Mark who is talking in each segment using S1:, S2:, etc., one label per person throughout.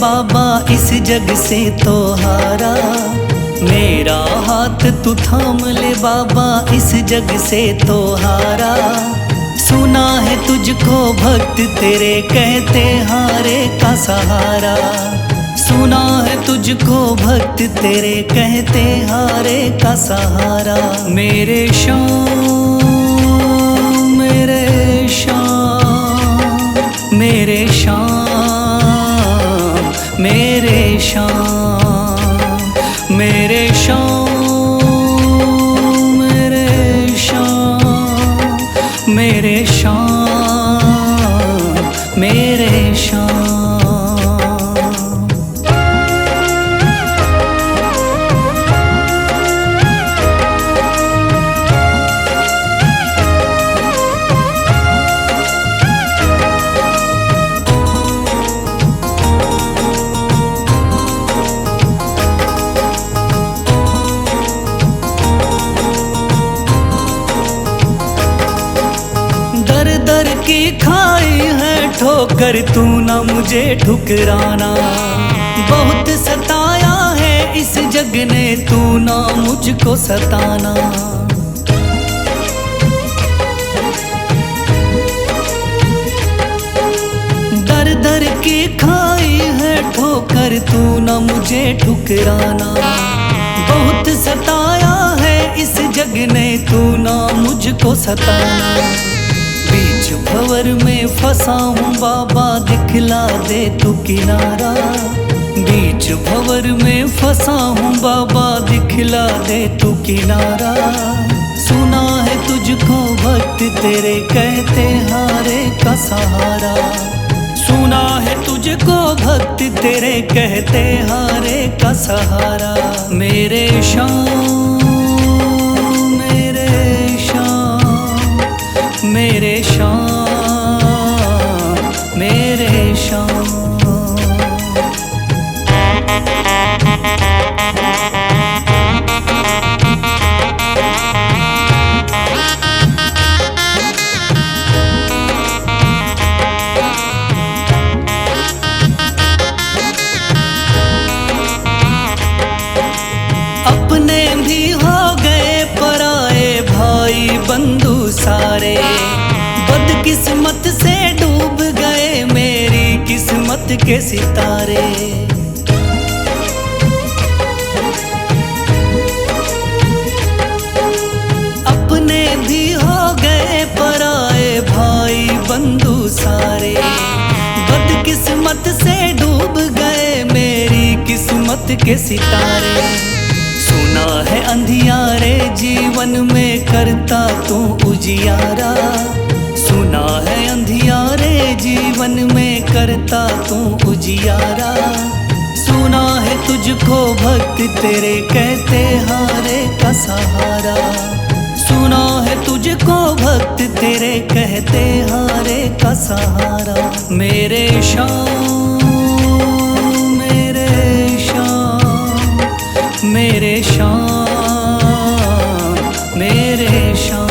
S1: बाबा इस जग से तो हारा। मेरा हाथ तू थाम ले बाबा इस जग से तो हारा। सुना है तुझको भक्त तेरे कहते हारे का सहारा। सुना है तुझको भक्त तेरे कहते हारे का सहारा। मेरे श्याम मेरे श्याम मेरे श्याम मेरे श्याम मेरे श्याम मेरे श्याम मेरे श्याम मेरे श्याम। दर की खाई है ठोकर तू ना मुझे ठुकराना। बहुत सताया है इस जग ने तू ना मुझको सताना। दर दर की खाई है ठोकर तू ना मुझे ठुकराना। बहुत सताया है इस जग ने तू ना मुझको सताना। बीच भंवर में फंसा हूँ बाबा दिखला दे तू किनारा। बीच भंवर में फंसा हूँ बाबा दिखला दे तू किनारा। सुना है तुझको भक्त तेरे कहते हारे का सहारा। सुना है तुझको भक्त तेरे कहते हारे का सहारा। मेरे श्याम मेरे श्याम मेरे श्याम मेरे श्याम। अपने भी हो गए पराए भाई बंधु सारे। बदकिस्मत से डूब गए मेरी किस्मत के सितारे। अपने भी हो गए पराए भाई बंधु सारे। बदकिस्मत से डूब गए मेरी किस्मत के सितारे। सुना है अंधियारे जीवन में करता तू उजियारा। सुना है अंधियारे जीवन में करता तू उजियारा। सुना है तुझको भक्त तेरे कहते हारे का सहारा। सुना है तुझको भक्त तेरे कहते हारे का सहारा। मेरे श्याम मेरे श्याम मेरे श्याम मेरे श्याम।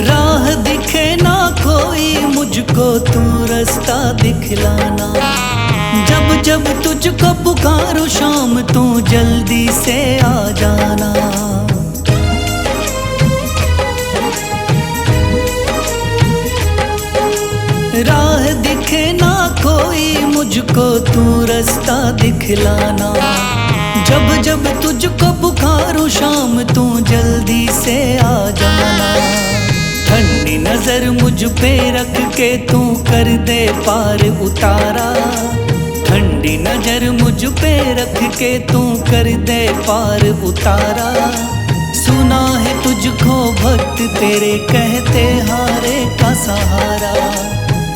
S1: राह दिखे ना कोई मुझको तू रास्ता दिखलाना। जब जब तुझको पुकारूं शाम तू जल्दी से आ जाना। राह दिखे ना कोई मुझको तू रास्ता दिखलाना। जब जब तुझको पुकारूं शाम तू जल्दी से आ जाना। ठंडी नजर मुझ पे रख के तू कर दे पार उतारा। ठंडी नजर मुझ पे रख के तू कर दे पार उतारा। सुना है तुझको भक्त तेरे कहते हारे का सहारा।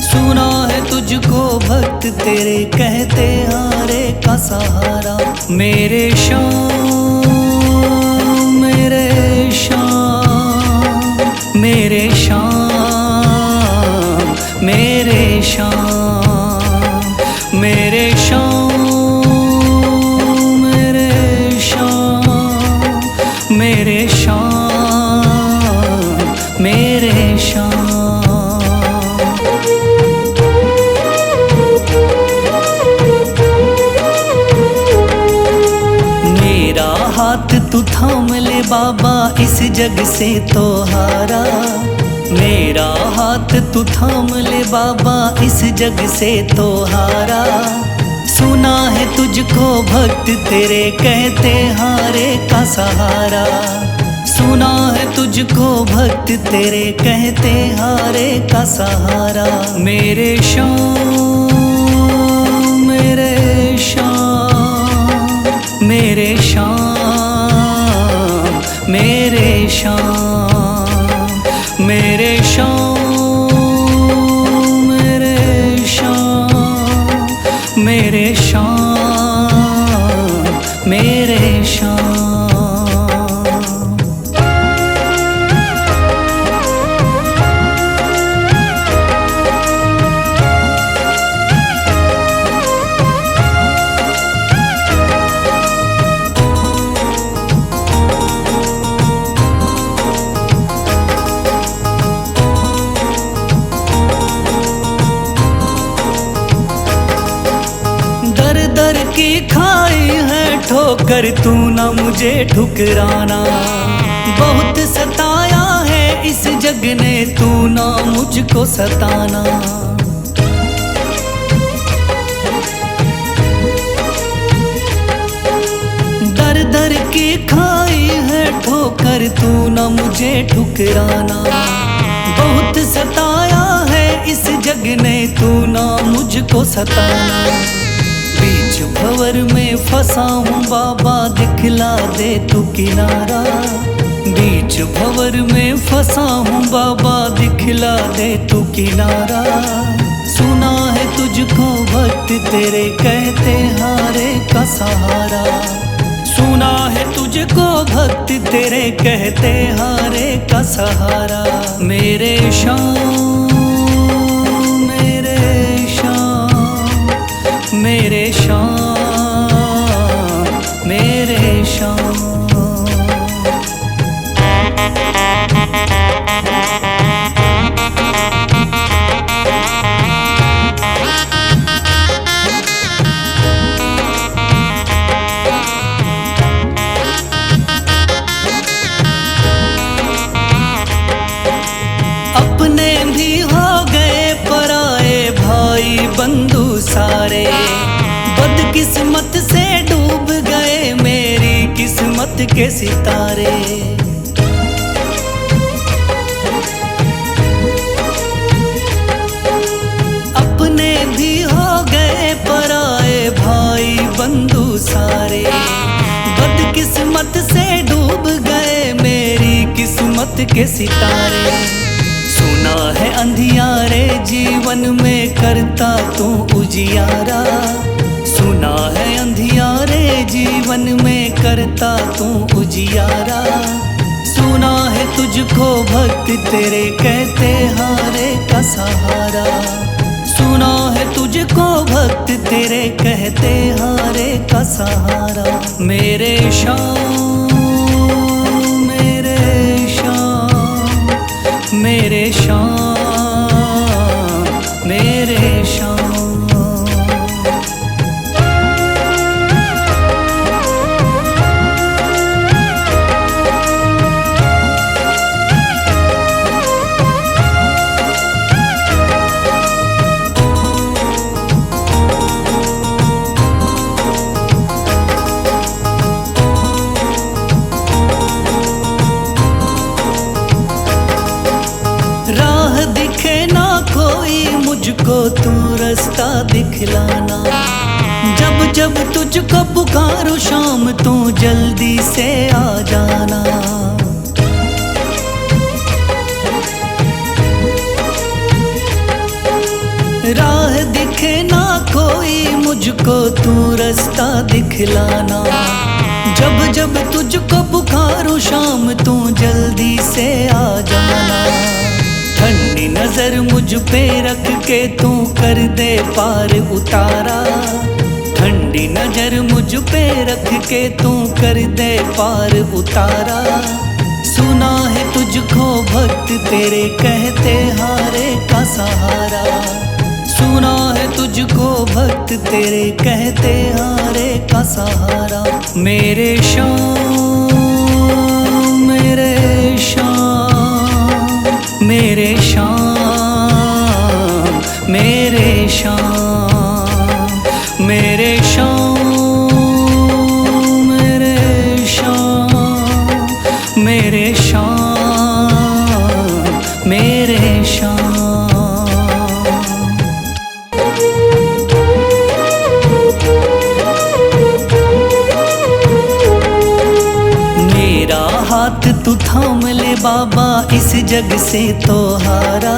S1: सुना है तुझको भक्त तेरे कहते हारे का सहारा। मेरे श्याम मेरे शाम, मेरे शाम, मेरे शाम, मेरे शाम, मेरे शाम, मेरे शाम, मेरे शाम। मेरा हाथ तू थाम ले बाबा, इस जग से तो हारा। मेरा हाथ तू थाम ले बाबा, इस जग से तो हारा। सुना है तुझको भक्त तेरे कहते हारे का सहारा। सुना है तुझको भक्त तेरे कहते हारे का सहारा। मेरे शाम, मेरे शाम, मेरे शाम, मेरे शाम, मेरे शाम, मेरे शाम, मेरे शाम, मेरे शाम। दर की खाई है ठोकर, तू ना मुझे ठुकराना। बहुत सताया है इस जग ने, तू ना मुझको सताना। दर दर की खाई है ठोकर, तू ना मुझे ठुकराना। बहुत सताया है इस जग ने, तू ना मुझको सताना। बीच भंवर में फंसा हूँ बाबा, दिखला दे तू किनारा। बीच भंवर में फंसा हूँ बाबा, दिखला दे तू किनारा। सुना है तुझको भक्त तेरे कहते हारे का सहारा। सुना है तुझको भक्त तेरे कहते हारे का सहारा। मेरे शाम, मेरे शाम, मेरे शाम, मेरे शाम। अपने भी हो गए पराए भाई बंधु सारे। बदकिस्मत से डूब गए मेरी किस्मत के सितारे। अपने भी हो गए पराए भाई बंधु सारे। बदकिस्मत से डूब गए मेरी किस्मत के सितारे। सुना है अंधियारे जीवन में करता तू उजियारा। सुना है अंधियारे जीवन में करता तू उजियारा। सुना है तुझको भक्त तेरे कहते हारे का सहारा। सुना है तुझको भक्त तेरे कहते हारे का सहारा। मेरे शाम, मेरे शाम, मेरे शाम, मेरे शाम। राह दिखे ना कोई मुझको, तू रास्ता दिखलाना। जब जब तुझको पुकारूं शाम, तू जल्दी से आ जाना। राह दिखे ना कोई मुझको, तू रास्ता दिखलाना। जब जब तुझको पुकारूं शाम तू जल्दी से आ जाना। ठंडी नजर मुझ पे रख के तू कर दे पार उतारा। ठंडी नजर मुझ पे रख के तू कर दे पार उतारा। सुना है तुझको भक्त तेरे कहते हारे का सहारा। सुना है तुझको भक्त तेरे कहते हारे का सहारा। मेरे श्याम मेरे श्याम मेरे श्याम मेरे श्याम मेरे श्याम मेरे श्याम मेरे श्याम मेरे श्याम। मेरा हाथ तू थाम ले बाबा इस जग से तो हारा।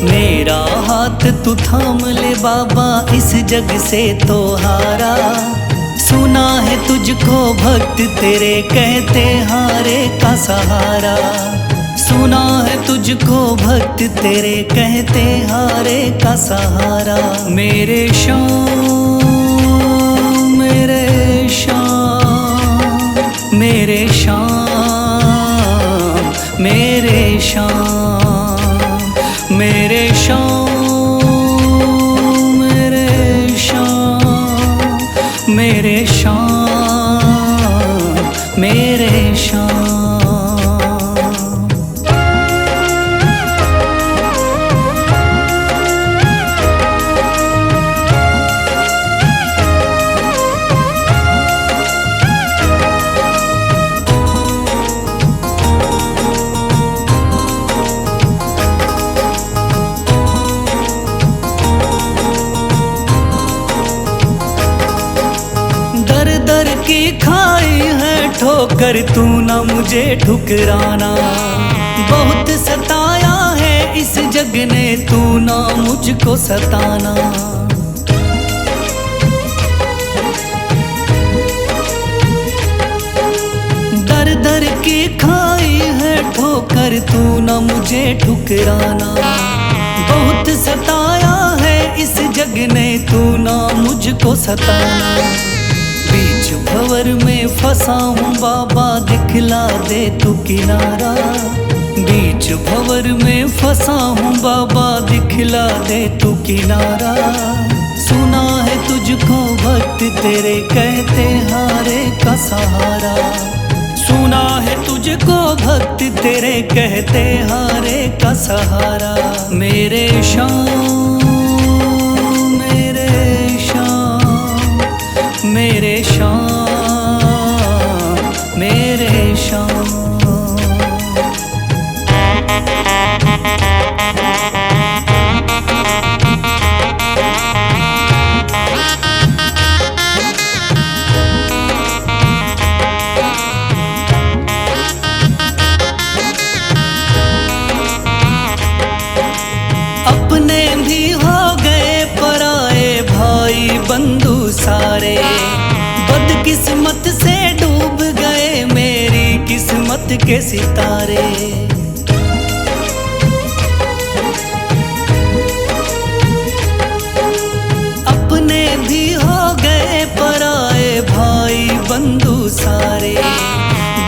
S1: मेरा हाथ तू थाम ले बाबा इस जग से तो हारा। सुना है तुझको भक्त तेरे कहते हारे का सहारा। सुना है तुझको भक्त तेरे कहते हारे का सहारा। मेरे श्याम मेरे श्याम मेरे श्याम मेरे श्याम मेरे श्याम मेरे श्याम मेरे श्याम मेरे श्याम। दर दर की खाई है ठोकर तू ना मुझे ठुकराना। बहुत सताया है इस जग ने तू ना मुझको सताना। दर दर की खाई है ठोकर तू ना मुझे ठुकराना। बहुत सताया है इस जग ने तू ना मुझको सताना। बीच भंवर में फंसा हूँ बाबा दिखला दे तू किनारा। बीच भंवर में फंसा हूँ बाबा दिखला दे तू किनारा। सुना है तुझको भक्त तेरे कहते हारे का सहारा। सुना है तुझको भक्त तेरे कहते हारे का सहारा। मेरे श्याम मेरे श्याम मेरे श्याम मेरे श्याम। अपने भी हो गए पराए भाई बंधु सारे। बदकिस्मत से डूब गए मेरी किस्मत के सितारे। अपने भी हो गए पराए भाई बंधु सारे।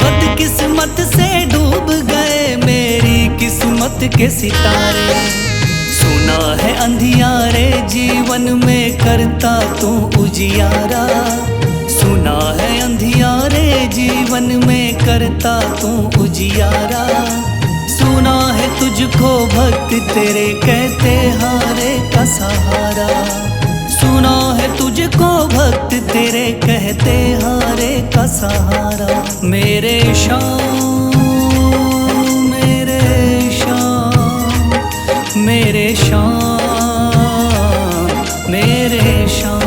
S1: बदकिस्मत से डूब गए मेरी किस्मत के सितारे। सुना है अंधियारे जीवन में करता तू उजियारा। सुना है अंधियारे जीवन में करता तू उजियारा। सुना है तुझको भक्त तेरे कहते हारे का सहारा। सुना है तुझको भक्त तेरे कहते हारे का सहारा। मेरे श्याम मेरे श्याम मेरे श्याम मेरे श्याम।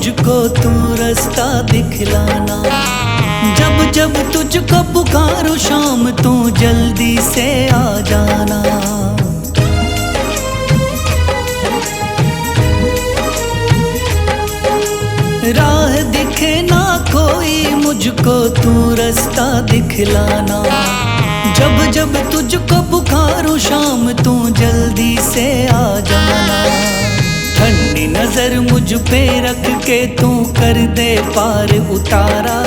S1: मुझको तू रास्ता दिखलाना। जब जब तुझको पुकारूं शाम तू जल्दी से आ जाना। राह दिखे ना कोई मुझको तू रास्ता दिखलाना। जब जब तुझको पुकारूं शाम तू जल्दी से आ जाना। ठंडी नजर मुझ पे रख के तू कर दे पार उतारा।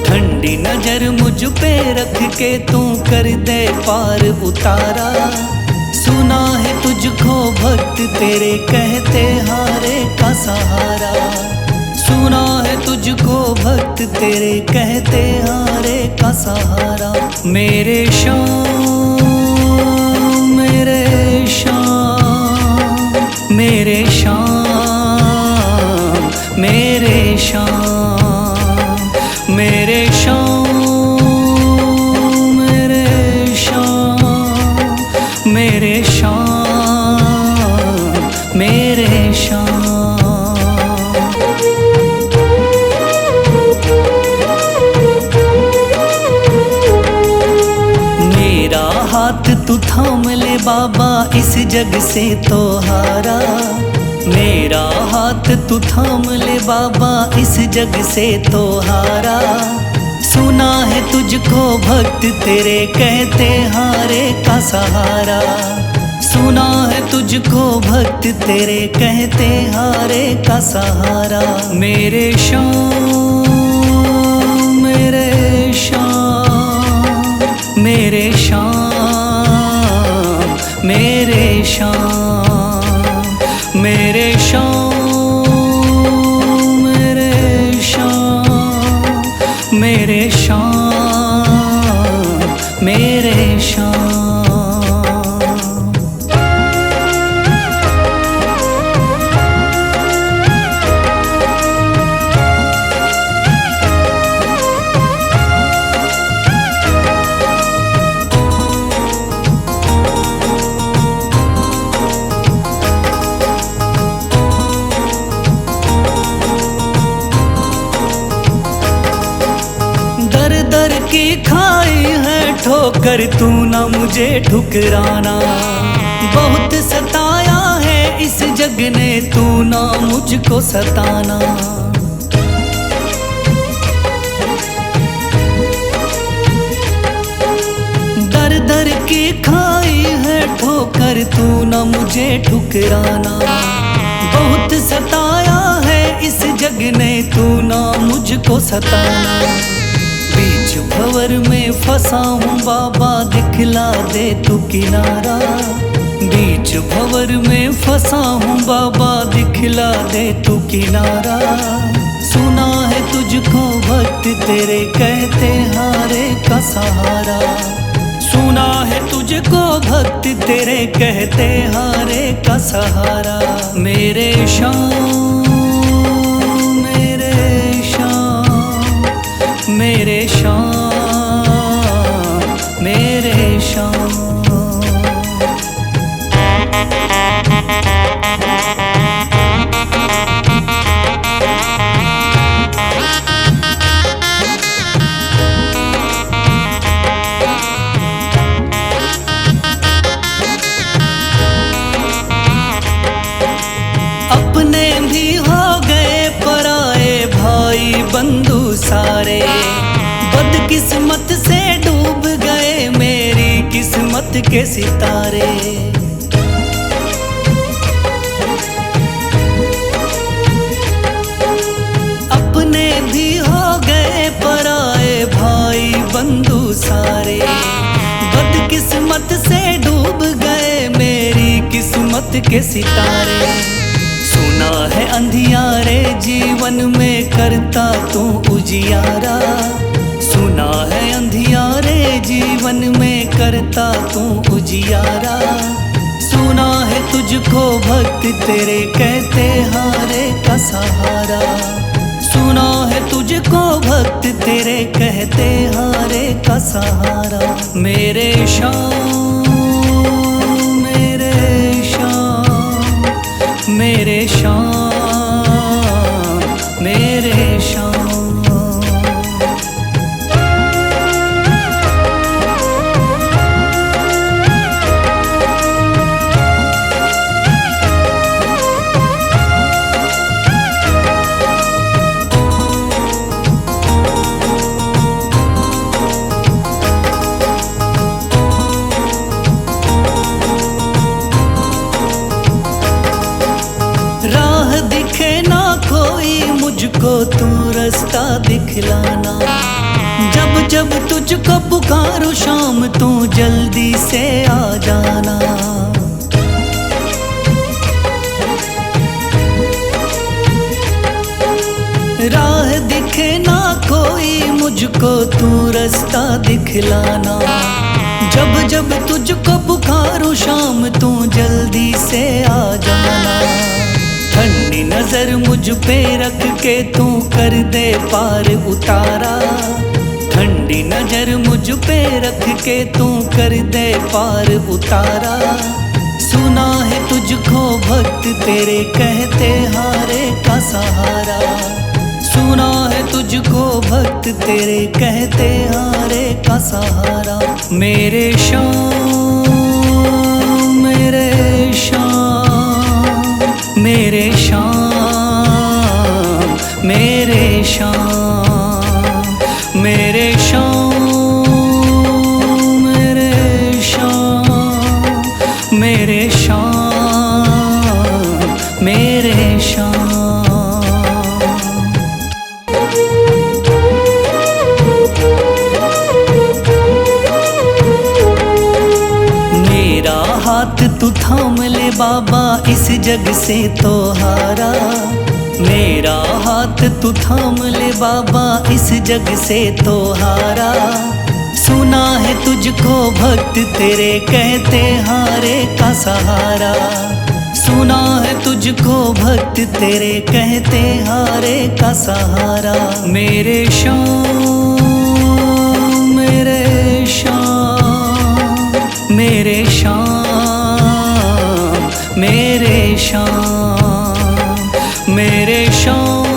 S1: ठंडी नजर मुझ पे रख के तू कर दे पार उतारा। सुना है तुझको भक्त तेरे कहते हारे का सहारा। सुना है तुझको भक्त तेरे कहते हारे का सहारा। मेरे शाम मेरे शाम मेरे शाम मेरे शाम मेरे शाम मेरे शाम मेरे शाम मेरे शाम। मेरा हाथ तू थाम ले बाबा इस जग से तो हारा। मेरा हाथ तू थाम ले बाबा इस जग से तो हारा। सुना है तुझको भक्त तेरे कहते हारे का सहारा। सुना है तुझको भक्त तेरे कहते हारे का सहारा। मेरे शाम मेरे शाम मेरे शाम मेरे शाम मेरे शाम मेरे शाम मेरे शाम मेरे शाम। दर की खाई है ठोकर तू ना मुझे ठुकराना। बहुत सताया है इस जग ने तू ना मुझको सताना। दर दर की खाई है ठोकर तू ना मुझे ठुकराना। बहुत सताया है इस जग ने तू ना मुझको सताना। बीच भंवर में फंसा हूँ बाबा दिखला दे तू किनारा। बीच भंवर में फंसा हूँ बाबा दिखला दे तू किनारा। सुना है तुझको भक्त तेरे कहते हारे का सहारा। सुना है तुझको भक्त तेरे कहते हारे का सहारा। मेरे शाम मेरे शाम मेरे शाम मेरे शाम। अपने भी हो गए पराए भाई बंधु सारे। बदकिस्मत से डूब गए मेरी किस्मत के सितारे। अपने भी हो गए पराए भाई बंधु सारे। बदकिस्मत से डूब गए मेरी किस्मत के सितारे। सुना है अंधियारे जीवन में करता तू उजियारा। सुना है अंधियारे जीवन में करता तू उजियारा। सुना है तुझको भक्त तेरे कहते हारे का सहारा। सुना है तुझको भक्त तेरे कहते हारे का सहारा। मेरे शाम मेरे शाम मेरे शाम मुझको तू रास्ता दिखलाना। जब जब तुझको पुकारूं शाम तू जल्दी से आ जाना। राह दिखे ना कोई मुझको तू रास्ता दिखलाना। जब जब तुझको पुकारूं शाम तू जल्दी से आ जाना। ठंडी नजर मुझ पे रख के तू कर दे पार उतारा। ठंडी नजर मुझ पे रख के तू कर दे पार उतारा। सुना है तुझको भक्त तेरे कहते हारे का सहारा। सुना है तुझको भक्त तेरे कहते हारे का सहारा। मेरे शाम मेरे शाम मेरे शाम मेरे शाम मेरे शाम मेरे शाम मेरे शाम मेरे शाम। हाथ तू थाम ले बाबा इस जग से तो हारा। मेरा हाथ तू थाम ले बाबा इस जग से तो हारा। सुना है तुझको भक्त तेरे कहते हारे का सहारा। सुना है तुझको भक्त तेरे कहते हारे का सहारा। मेरे शाम मेरे शाम मेरे शाम मेरे शाम मेरे शाम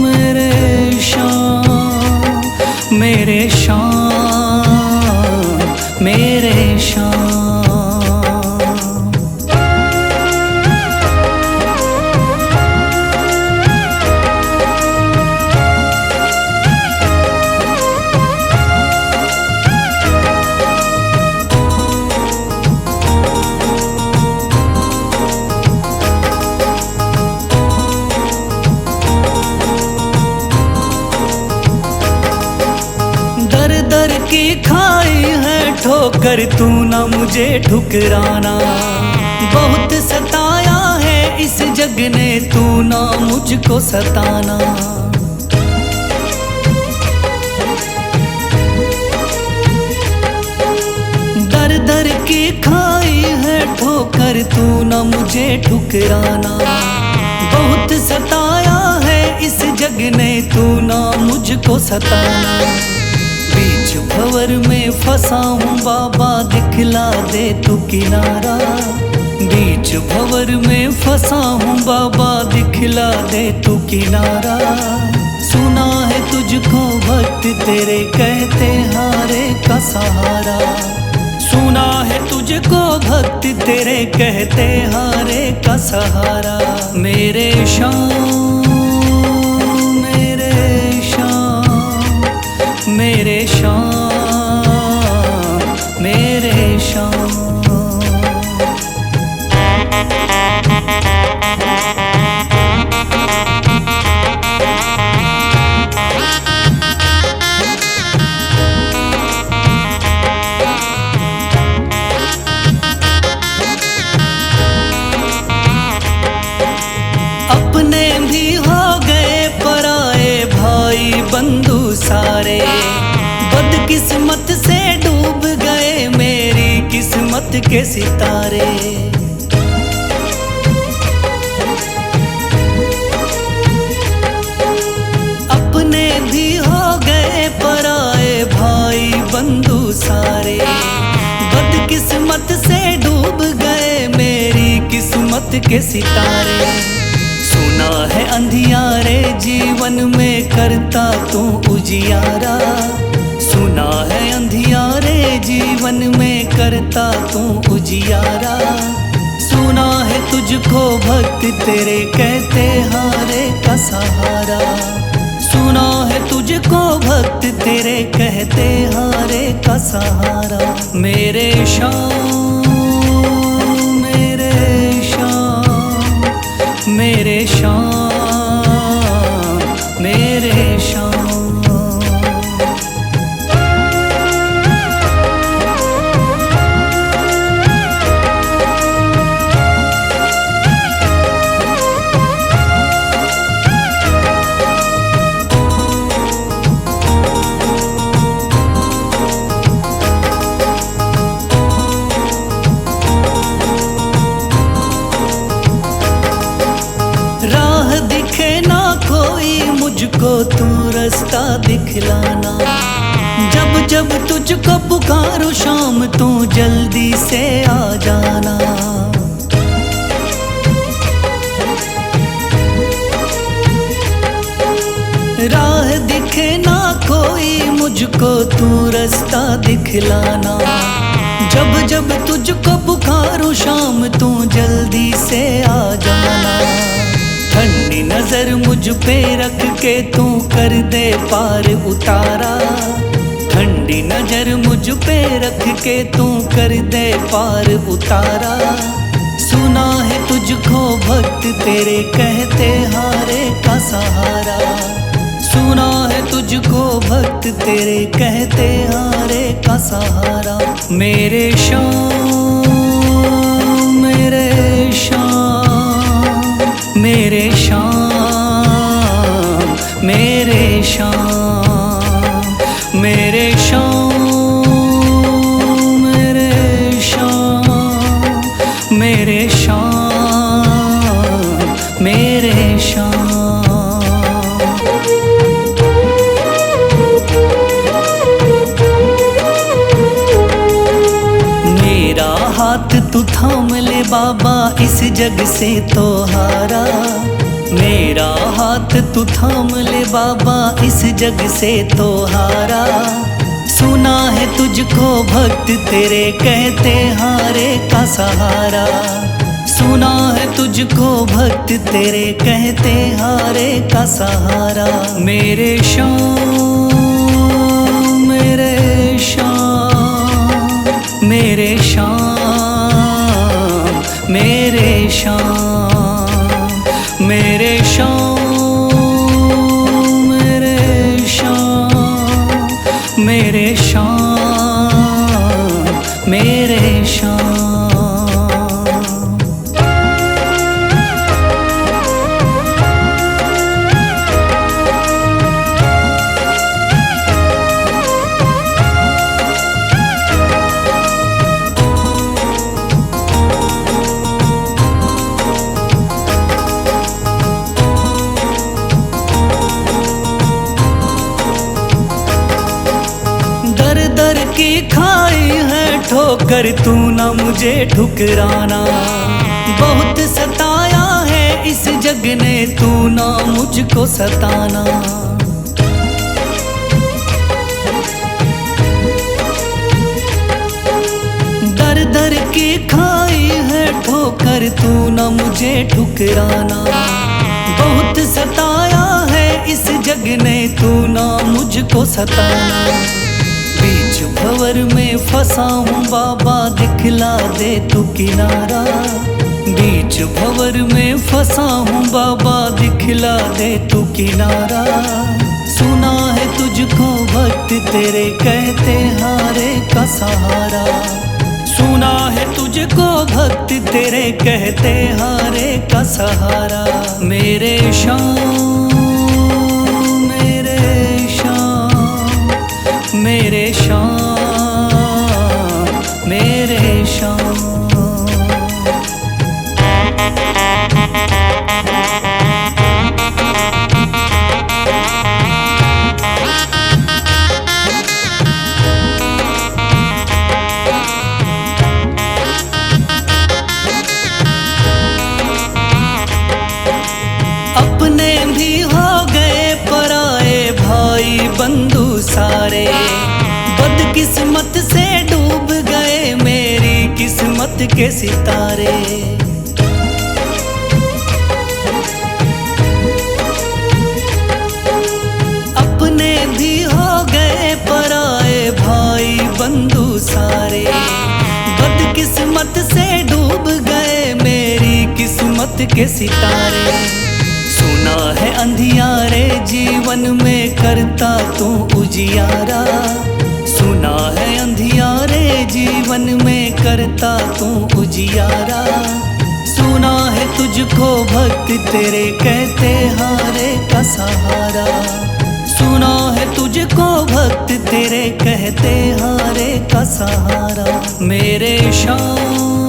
S1: मेरे शाम मेरे शाम मेरे शाम। दर की खाई है ठोकर तू ना मुझे ठुकराना। बहुत सताया है इस जग ने तू ना मुझको सताना। दर दर की खाई है ठोकर तू ना मुझे ठुकराना। बहुत सताया है इस जग ने तू ना मुझको सताना। बीच भंवर में फंसा हूँ बाबा दिखला दे तू किनारा। बीच भंवर में फंसा हूँ बाबा दिखला दे तू किनारा। सुना है तुझको भक्त तेरे कहते हारे का सहारा। सुना है तुझको भक्त तेरे कहते हारे का सहारा। मेरे शाम मेरे शाम मेरे शाम मेरे शाम। अपने भी हो गए पराए भाई बंधु सारे। बदकिस्मत से डूब गए मेरी किस्मत के सितारे। अपने भी हो गए पराए भाई बंधु सारे। बदकिस्मत से डूब गए मेरी किस्मत के सितारे। सुना है अंधियारे जीवन में करता तू उजियारा। सुना है अंधियारे जीवन में करता तू उजियारा। सुना है तुझको भक्त तेरे कहते हारे का सहारा। सुना है तुझको भक्त तेरे कहते हारे का सहारा। मेरे शाम मेरे शाम मेरे शाम मुझको तू रास्ता दिखलाना। जब जब तुझको पुकारूं शाम तू जल्दी से आ जाना। राह दिखे ना कोई मुझको तू रास्ता दिखलाना। जब जब तुझको पुकारूं शाम तू जल्दी से आ जाना। ठंडी नजर मुझ पे रख के तू कर दे पार उतारा। ठंडी नजर मुझ पे रख के तू कर दे पार उतारा। सुना है तुझको भक्त तेरे कहते हारे का सहारा। सुना है तुझको भक्त तेरे कहते हारे का सहारा। मेरे शाम मेरे शाम मेरे शाम मेरे शाम मेरे शाम मेरे शाम मेरे शाम मेरे शाम। मेरा हाथ तू थाम ले बाबा इस जग से तो हारा। मेरा हाथ तू थाम ले बाबा इस जग से तो हारा। सुना है तुझको भक्त तेरे कहते हारे का सहारा। सुना है तुझको भक्त तेरे कहते हारे का सहारा। मेरे शाम मेरे शाम मेरे शाम मेरे शाम मेरे शाम मेरे शाम मेरे शाम मेरे शाम। दर की खाई है ठोकर तू ना मुझे ठुकराना। बहुत सताया है इस जग ने तू ना मुझको सताना। दर दर की खाई है ठोकर तू ना मुझे ठुकराना। बहुत सताया है इस जग ने तू ना मुझको सताना। बीच भंवर में फंसा हूँ बाबा दिखला दे तू किनारा। बीच भंवर में फंसा हूँ बाबा दिखला दे तू किनारा। सुना है तुझको भक्त तेरे कहते हारे का सहारा। सुना है तुझको भक्त तेरे कहते हारे का सहारा। मेरे शाम मेरे शाम मेरे शाम मेरे शाम। अपने भी हो गए पराए भाई बंधु सारे। बदकिस्मत से डूब गए मेरी किस्मत के सितारे। अपने भी हो गए पराए भाई बंधु सारे। बदकिस्मत से डूब गए मेरी किस्मत के सितारे। सुना है अंधियारे जीवन में करता तू उजियारा। सुना है अंधियारे जीवन में करता तू उजियारा। सुना है तुझको भक्त तेरे कहते हारे का सहारा। सुना है तुझको भक्त तेरे कहते हारे का सहारा। मेरे शाम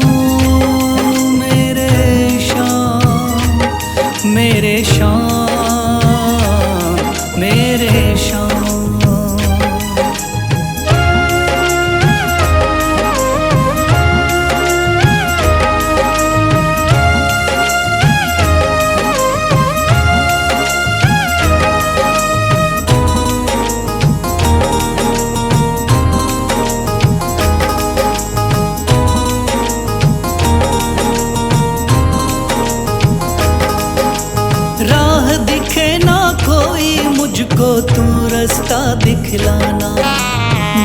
S1: मेरे शाम मेरे शाम मुझको तू रास्ता दिखलाना।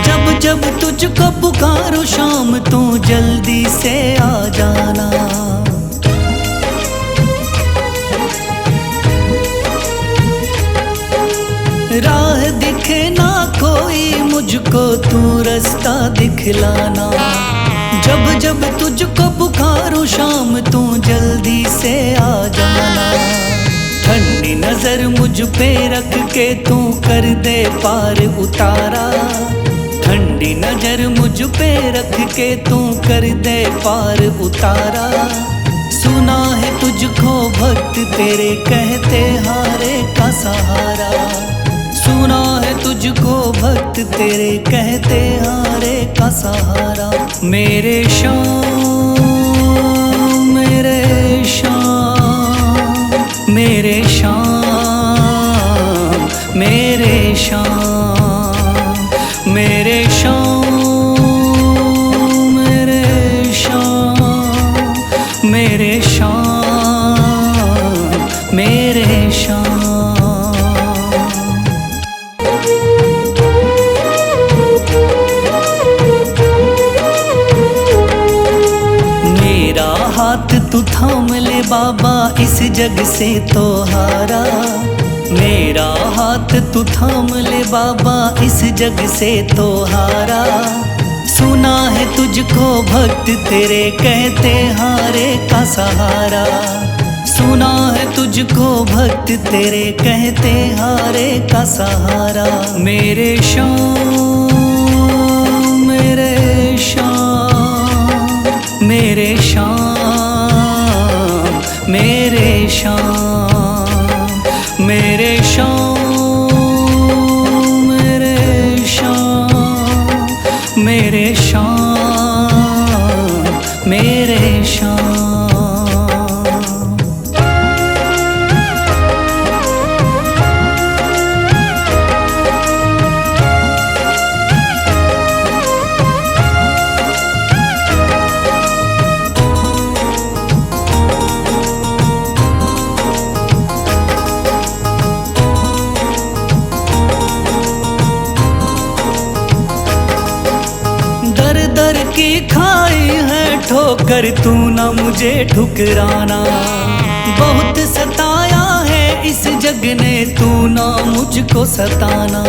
S1: जब जब तुझको पुकारूं शाम तू जल्दी से आ जाना। राह दिखे ना कोई मुझको तू रास्ता दिखलाना। जब जब तुझको पुकारूं शाम तू जल्दी से आ जाना। ठंडी नजर मुझ पे रख के तू कर दे पार उतारा। ठंडी नजर मुझ पे रख के तू कर दे पार उतारा। सुना है तुझको भक्त तेरे कहते हारे का सहारा। सुना है तुझको भक्त तेरे कहते हारे का सहारा। मेरे शाम मेरे शाम मेरे शाम मेरे शाम मेरे शाम मेरे शाम मेरे शाम मेरे शाम। मेरा हाथ तू थाम ले बाबा इस जग से तो हारा। मेरा हाथ तू थाम ले बाबा इस जग से तो हारा। सुना है तुझको भक्त तेरे कहते हारे का सहारा। सुना है तुझको भक्त तेरे कहते हारे का सहारा। मेरे शाम मेरे शाम मेरे शाम मेरे शाम मेरे शाम मेरे शाम मेरे शाम मेरे शाम। दर की खाई है ठोकर तू ना मुझे ठुकराना। बहुत सताया है इस जग ने तू ना मुझको सताना।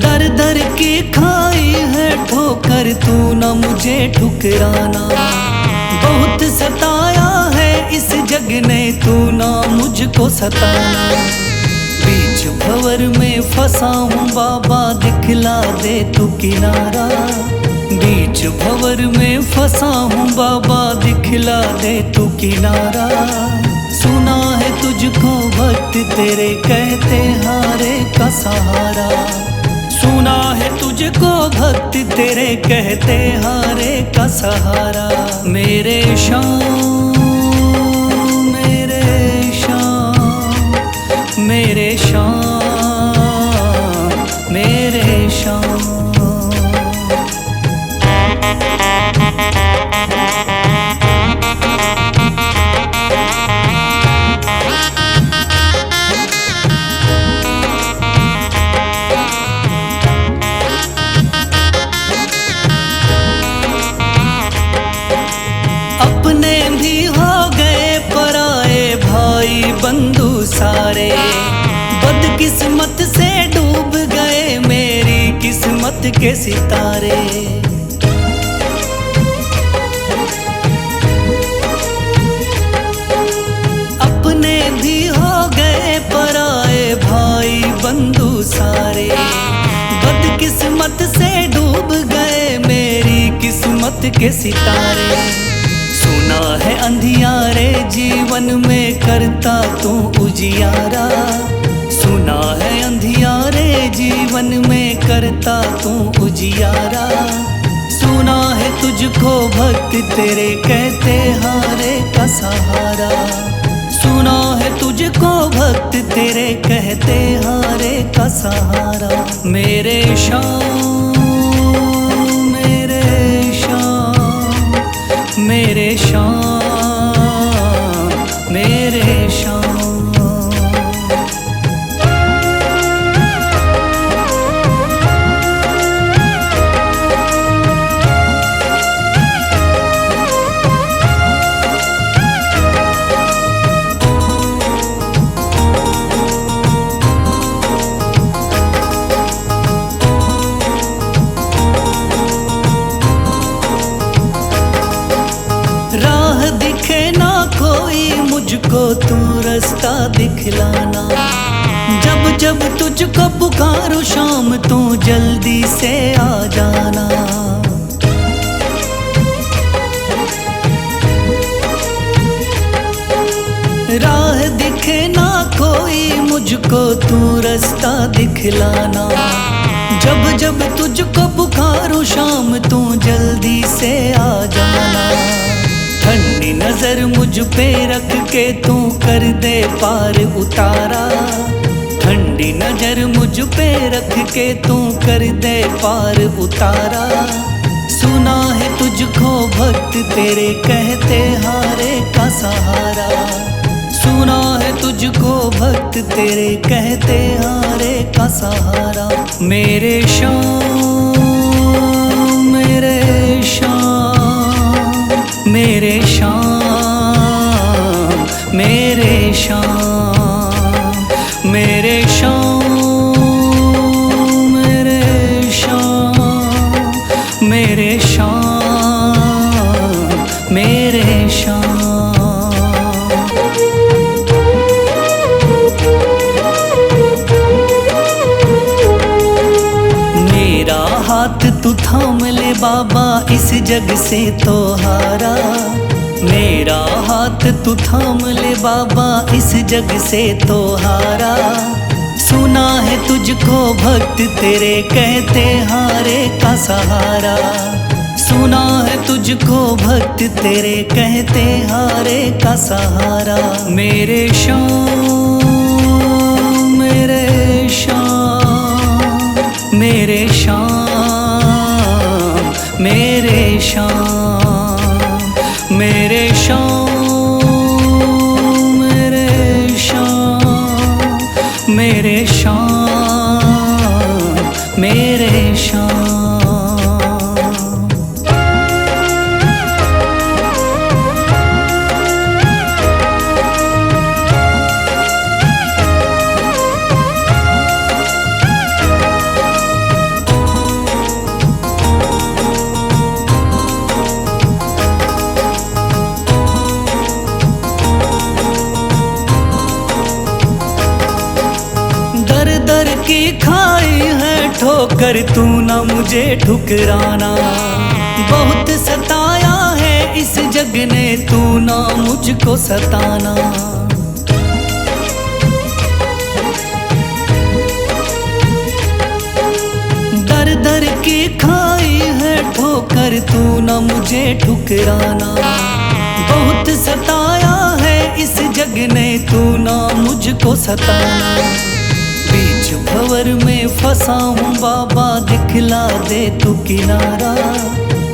S1: दर दर की खाई है ठोकर तू ना मुझे ठुकराना। बहुत सताया है इस जग ने तू ना मुझको सताना। बीच भंवर में फंसा हूँ बाबा दिखला दे तू किनारा। बीच भंवर में फंसा हूँ बाबा दिखला दे तू किनारा। सुना है तुझको भक्त तेरे कहते हारे का सहारा। सुना है तुझको भक्त तेरे कहते हारे का सहारा। मेरे शाम मेरे शाम मेरे शाम मेरे शाम। अपने भी हो गए पराए भाई बंधु सारे। बदकिस्मत से डूब गए मेरी किस्मत के सितारे। अपने भी हो गए पराए भाई बंधु सारे। बदकिस्मत से डूब गए मेरी किस्मत के सितारे। सुना है अंधियारे जीवन में करता तू उजियारा। सुना है अंधियारे जीवन में करता तू उजियारा। सुना है तुझको भक्त तेरे कहते हारे का सहारा। सुना है तुझको भक्त तेरे कहते हारे का सहारा। मेरे शाम मेरे शाम मेरे शाम दिखलाना। जब जब तुझको पुकारूं शाम तू जल्दी से आ जाना। राह दिखे ना कोई मुझको तू रास्ता दिखलाना। जब जब तुझको पुकारूं शाम तू जल्दी से आ जाना। ठंडी नजर मुझ पे रख के तू कर दे पार उतारा। ठंडी नजर मुझ पे रख के तू कर दे पार उतारा। सुना है तुझको भक्त तेरे कहते हारे का सहारा। सुना है तुझको भक्त तेरे कहते हारे का सहारा। मेरे शाम मेरे शाम मेरे शाम मेरे शाम मेरे शाम मेरे शाम मेरे शाम मेरे शाम। मेरा हाथ तू थाम ले बाबा इस जग से तो हारा। मेरा हाथ तू थाम ले बाबा इस जग से तो हारा। सुना है तुझको भक्त तेरे कहते हारे का सहारा। सुना है तुझको भक्त तेरे कहते हारे का सहारा। मेरे शाम मेरे शाम मेरे शाम मेरे शाम मेरे शाम मेरे शाम मेरे शाम मेरे शाम। दर की खाई है ठोकर तू ना मुझे ठुकराना। बहुत सताया है इस जग ने तू ना मुझको सताना। दर दर की खाई है ठोकर तू ना मुझे ठुकराना। बहुत सताया है इस जग ने तू ना मुझको सताना। बीच भंवर में फंसा हूँ बाबा दिखला दे तू किनारा।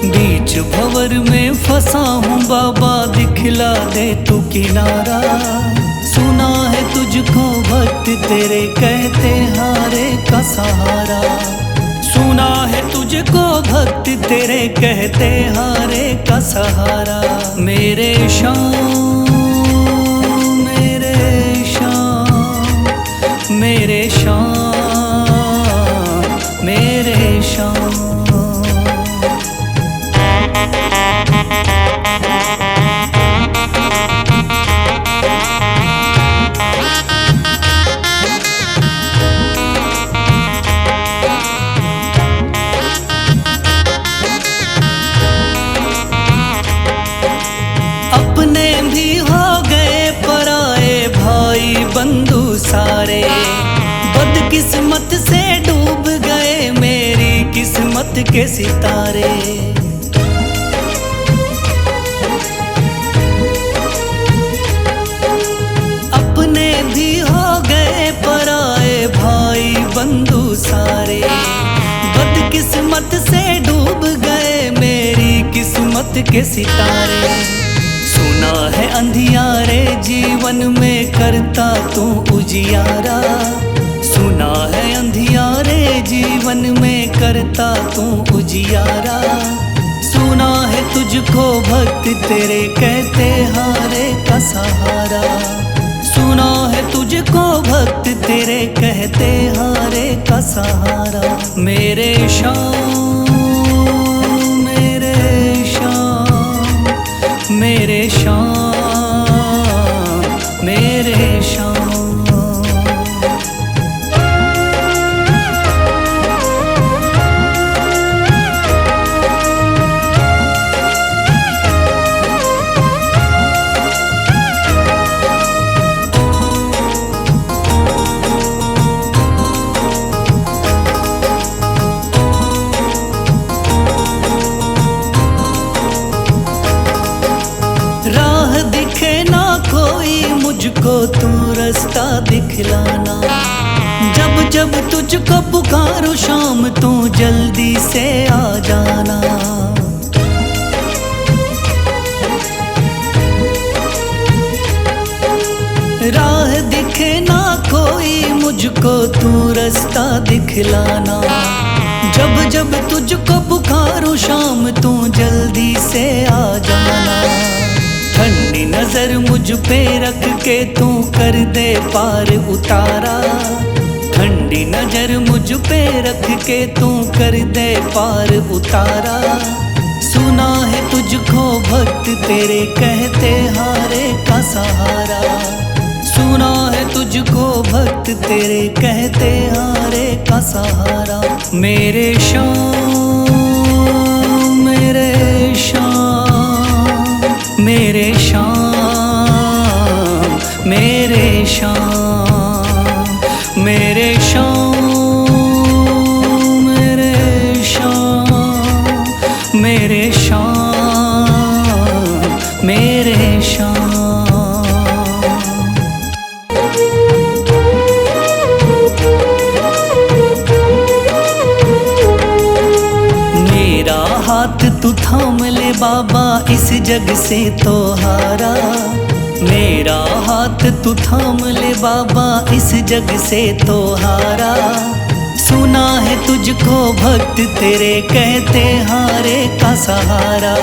S1: बीच भंवर में फंसा हूँ बाबा दिखला दे तू किनारा। सुना है तुझको भक्त तेरे कहते हारे का सहारा। सुना है तुझको भक्त तेरे कहते हारे का सहारा। मेरे शाम मेरे शाम मेरे शाम मेरे शाम। अपने भी हो गए पराए भाई बंधु सारे। बदकिस्मत से डूब गए मेरी किस्मत के सितारे। अपने भी हो गए पराए भाई बंधु सारे। बदकिस्मत से डूब गए मेरी किस्मत के सितारे। सुना है अंधियारे जीवन में करता तू उजियारा। सुना है अंधियारे जीवन में करता तू उजियारा। सुना है तुझको भक्त तेरे कहते हारे का सहारा। सुना है तुझको भक्त तेरे कहते हारे का सहारा। मेरे शाम मेरे शाम मेरे शाम मेरे शाम। दिखलाना। जब जब तुझको पुकारूं शाम तू जल्दी से आ जाना। राह दिखे ना कोई मुझको तू रास्ता दिखलाना। जब जब तुझको पुकारूं शाम तू जल्दी से आ जाना। ठंडी नजर मुझ पे रख के तू कर दे पार उतारा। ठंडी नजर मुझ पे रख के तू कर दे पार उतारा। सुना है तुझको भक्त तेरे कहते हारे का सहारा। सुना है तुझको भक्त तेरे कहते हारे का सहारा। मेरे शाम मेरे शाम मेरे शाम मेरे शाम मेरे शाम मेरे शाम मेरे शाम मेरे शाम। हाथ तू थाम ले बाबा इस जग से तो हारा। मेरा हाथ तू थाम ले बाबा इस जग से तो हारा। सुना है तुझको भक्त तेरे कहते हारे का सहारा।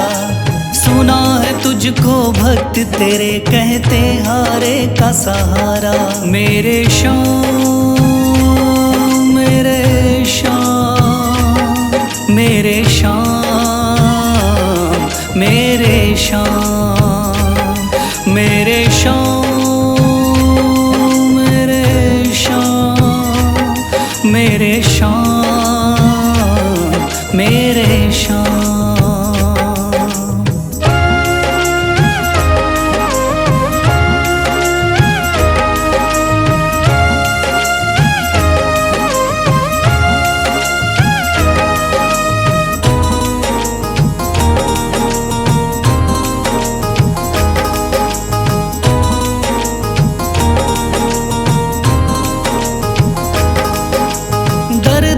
S1: सुना है तुझको भक्त तेरे कहते हारे का सहारा। मेरे शाम मेरे शाम मेरे शाम मेरे शाम मेरे शाम मेरे शाम मेरे शाम मेरे शाम।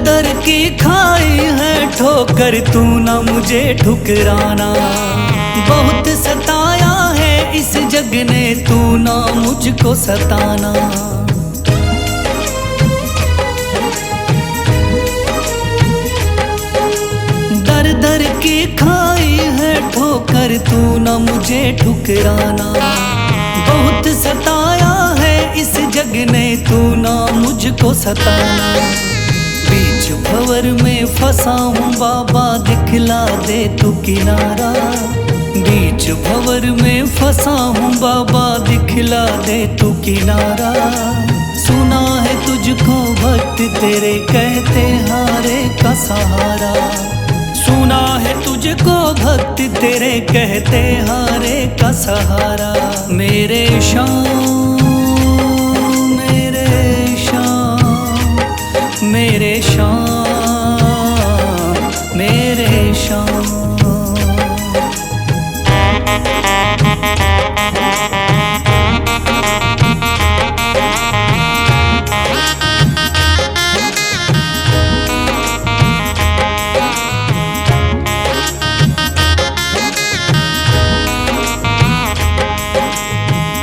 S1: दर की खाई है ठोकर तू ना मुझे ठुकराना। बहुत सताया है इस जग ने तू ना मुझको सताना। दर दर की खाई है ठोकर तू ना मुझे ठुकराना। बहुत सताया है इस जग ने तू ना मुझको सताना। बीच भंवर में फंसा हूँ बाबा दिखला दे तू किनारा। बीच भंवर में फंसा हूँ बाबा दिखला दे तू किनारा। सुना है तुझको भक्त तेरे कहते हारे का सहारा। सुना है तुझको भक्त तेरे कहते हारे का सहारा। मेरे शाम मेरे शाम मेरे शाम मेरे शाम।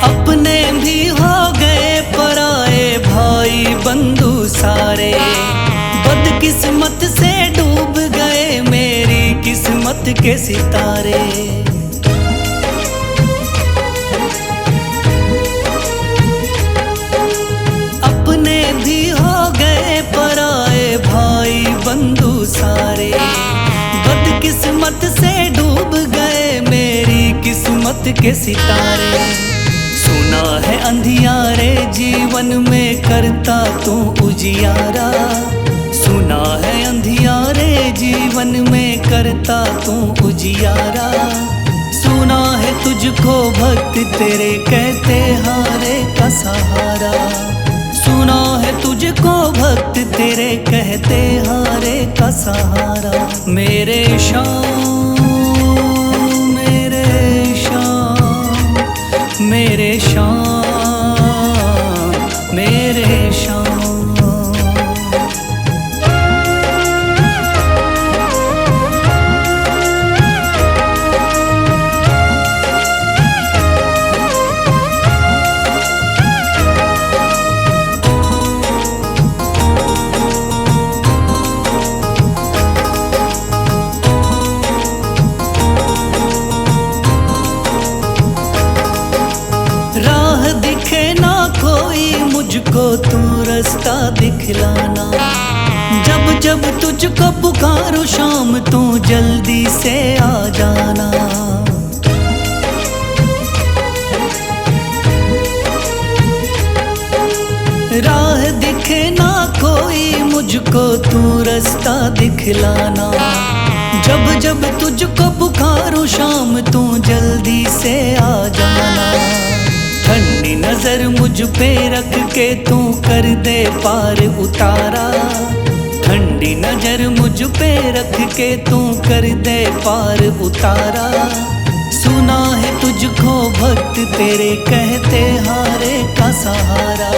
S1: अपने भी हो गए पराए भाई बंधु सारे। बदकिस्मत से डूब गए मेरी किस्मत के सितारे। अपने भी हो गए पराए भाई बंधु सारे। बदकिस्मत से डूब गए मेरी किस्मत के सितारे। सुना है अंधियारे जीवन में करता तू उजियारा। सुना है अंधियारे जीवन में करता तू उजियारा। सुना है तुझको भक्त तेरे कहते हारे का सहारा। सुना है तुझको भक्त तेरे कहते हारे का सहारा। मेरे शाम मेरे शाम मेरे शाम मेरे दिखलाना। जब जब तुझको पुकारूं शाम तू जल्दी से आ जाना। राह दिखे ना कोई मुझको तू रास्ता दिखलाना। जब जब तुझको पुकारूं शाम तू जल्दी से आ जाना। ठंडी नजर मुझ पे रख के तू कर दे पार उतारा। ठंडी नजर मुझ पे रख के तू कर दे पार उतारा। सुना है तुझको भक्त तेरे कहते हारे का सहारा।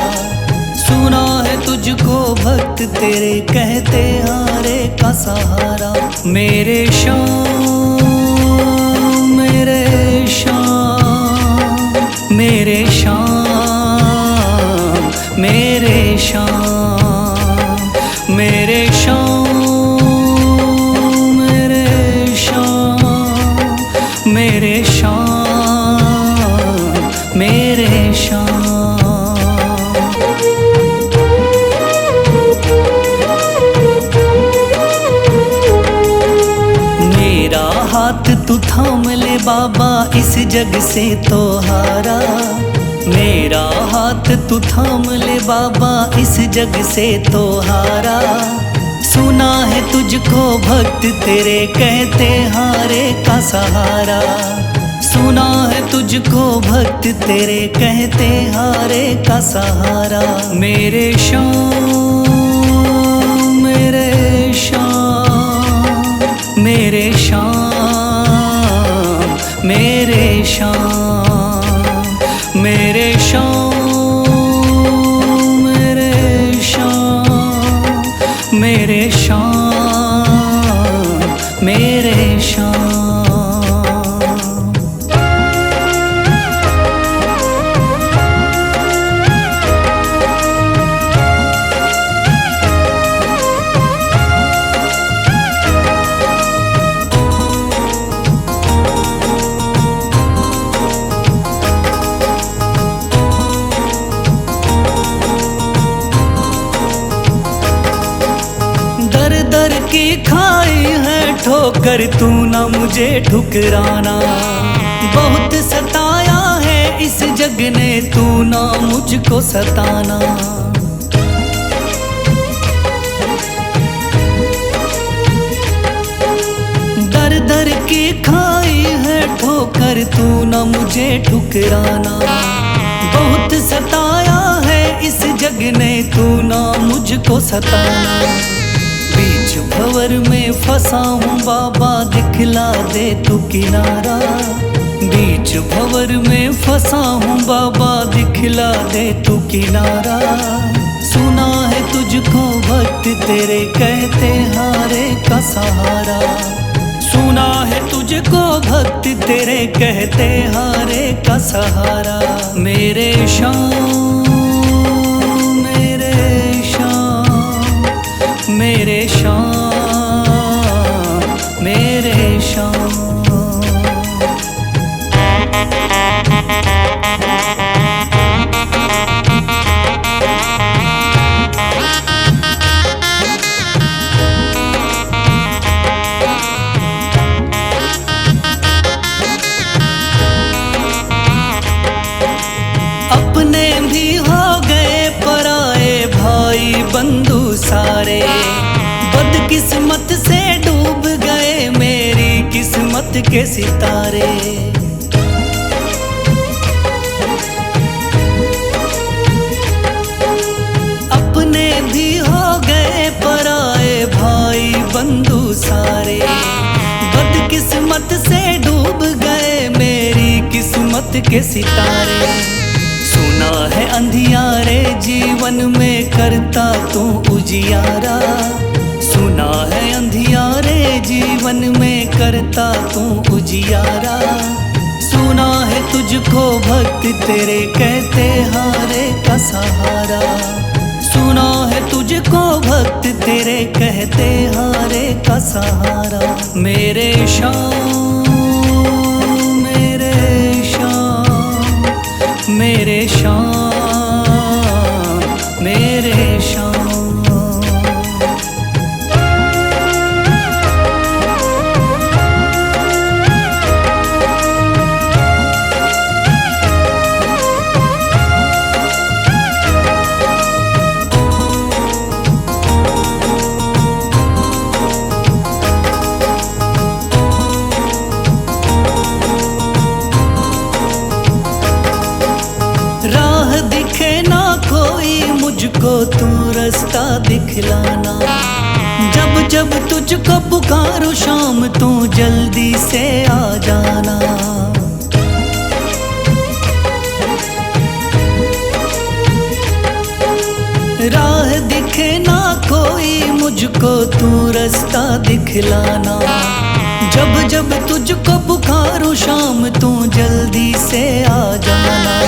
S1: सुना है तुझको भक्त तेरे कहते हारे का सहारा। मेरे शाम मेरे शाम मेरे शाम मेरे शाम मेरे शाम मेरे शाम मेरे शाम मेरे शाम। हाथ तू थाम ले बाबा इस जग से तो हारा। मेरा हाथ तू थाम ले बाबा इस जग से तो हारा। सुना है तुझको भक्त तेरे कहते हारे का सहारा। सुना है तुझको भक्त तेरे कहते हारे का सहारा। मेरे शाम मेरे शाम मेरे शाम मेरे शाम मेरे शाम मेरे शाम मेरे शाम मेरे शाम। दर की खाई है ठोकर तू ना मुझे ठुकराना। बहुत सताया है इस जग ने तू ना मुझको सताना। दर दर की खाई है ठोकर तू ना मुझे ठुकराना। बहुत सताया है इस जग ने तू ना मुझको सताना। बीच भंवर में फंसा हूँ बाबा दिखला दे तू किनारा। बीच भंवर में फंसा हूँ बाबा दिखला दे तू किनारा। सुना है तुझको भक्त तेरे कहते हारे का सहारा। सुना है तुझको भक्त तेरे कहते हारे का सहारा। मेरे शाम मेरे शाम मेरे शाम मेरे शाम। अपने भी हो गए पराए भाई बंधु सारे। बदकिस्मत से डूब गए मेरी किस्मत के सितारे। अपने भी हो गए पराए भाई बंधु सारे। बदकिस्मत से डूब गए मेरी किस्मत के सितारे। सुना है अंधियारे जीवन में करता तू उजियारा। सुना है अंधियारे जीवन में करता तू उजियारा। सुना है तुझको भक्त तेरे कहते हारे का सहारा। सुना है तुझको भक्त तेरे कहते हारे का सहारा। मेरे शाम मेरे शाम मेरे शाम मेरे शाम। मुझको तू रास्ता दिखलाना। जब जब तुझको पुकारूं शाम तू जल्दी से आ जाना। राह दिखे ना कोई मुझको तू रास्ता दिखलाना। जब जब तुझको पुकारूं शाम तू जल्दी से आ जाना।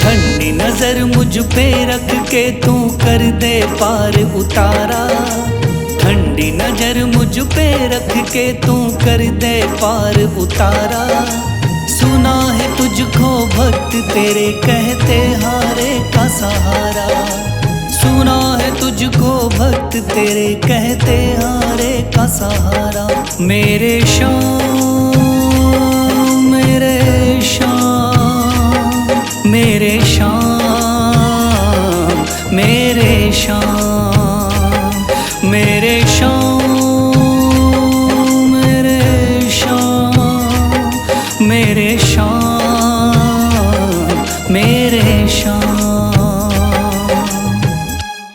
S1: ठंडी नजर मुझ पे रख के तू कर दे पार उतारा। ठंडी नजर मुझ पे रख के तू कर दे पार उतारा। सुना है तुझको भक्त तेरे कहते हारे का सहारा। सुना है तुझको भक्त तेरे कहते हारे का सहारा। मेरे शाम मेरे शाम मेरे शाम मेरे शाम मेरे शाम मेरे शाम मेरे शाम मेरे शाम।